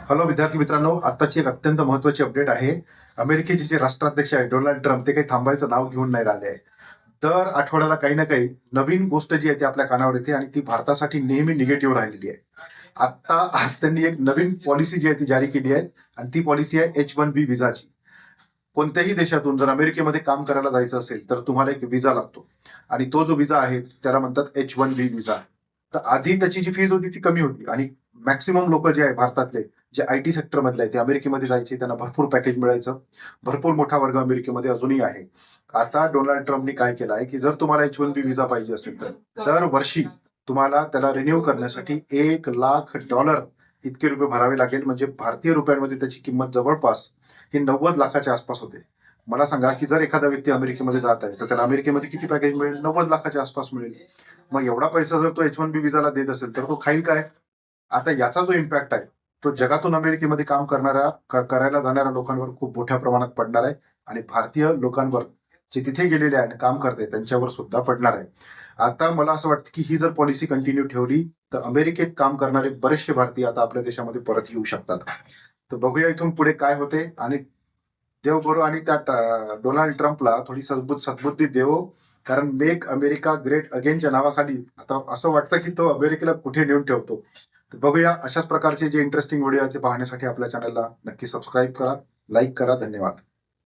Hello विद्यार्थी मित्रांनो, आताची एक अत्यंत महत्वाची अपडेट आहे. अमेरिकेचे जे राष्ट्राध्यक्ष आहेत डोनाल्ड ट्रम्प, ते काही थांबायचं नाव घेऊन नाही राहिले आहे. दर आठवड्याला काही ना काही नवीन गोष्ट जी आहे ती आपल्या कानावर येते आणि ती भारतासाठी नेहमी निगेटिव्ह राहिलेली आहे. आता आज त्यांनी एक नवीन पॉलिसी जी आहे ती जारी केली आहे आणि ती पॉलिसी आहे H1B विजाची. कोणत्याही देशातून जर अमेरिकेमध्ये काम करायला जायचं असेल तर तुम्हाला एक विजा लागतो आणि तो जो विजा आहे त्याला म्हणतात H1B विजा. तर आधी त्याची जी फीज होती ती कमी होती आणि मॅक्सिमम लोक जे आहे भारतातले, जे IT सेक्टर मधले आहे, ते अमेरिकेमध्ये जायचे, त्यांना भरपूर पॅकेज मिळायचं. भरपूर मोठा वर्ग अमेरिकेमध्ये अजूनही आहे. आता डोनाल्ड ट्रम्पनी काय केलं आहे की जर तुम्हाला H1B विजा पाहिजे असेल तर दरवर्षी तुम्हाला त्याला रिन्यू करण्यासाठी $1,00,000 इतके रुपये भरावे लागेल. म्हणजे भारतीय रुपयांमध्ये त्याची किंमत जवळपास ही 90 लाखाच्या आसपास होते. मला सांगा की जर एखादा व्यक्ती अमेरिकेमध्ये जात आहे तर त्याला अमेरिकेमध्ये किती पॅकेज मिळेल? 90 लाखाच्या आसपास मिळेल. मग एवढा पैसा जर तो H1B विजाला देत असेल तर तो खाईल काय? आता याचा जो इम्पॅक्ट आहे तो जगातून अमेरिकेमध्ये काम करायला जाणाऱ्या लोकांवर खूप मोठ्या प्रमाणात पडणार आहे आणि भारतीय लोकांवर, जे तिथे गेलेले आहेत काम करते, त्यांच्यावर सुद्धा पडणार आहे. आता मला असं वाटतं की ही जर पॉलिसी कंटिन्यू ठेवली तर अमेरिकेत काम करणारे बरेचसे भारतीय आता आपल्या देशामध्ये परत येऊ शकतात. तर बघूया इथून पुढे काय होते आणि देव करो आणि त्या डोनाल्ड ट्रम्पला थोडी सद्बुद्धी देवो. कारण मेक अमेरिका ग्रेट अगेनच्या नावाखाली आता असं वाटतं की तो अमेरिकेला कुठे नेऊन ठेवतो. तर बघूया, अशाच प्रकारचे जे इंटरेस्टिंग व्हिडिओ आहेत ते पाहण्यासाठी आपल्या चॅनलला नक्की सबस्क्राईब करा, लाईक करा. धन्यवाद.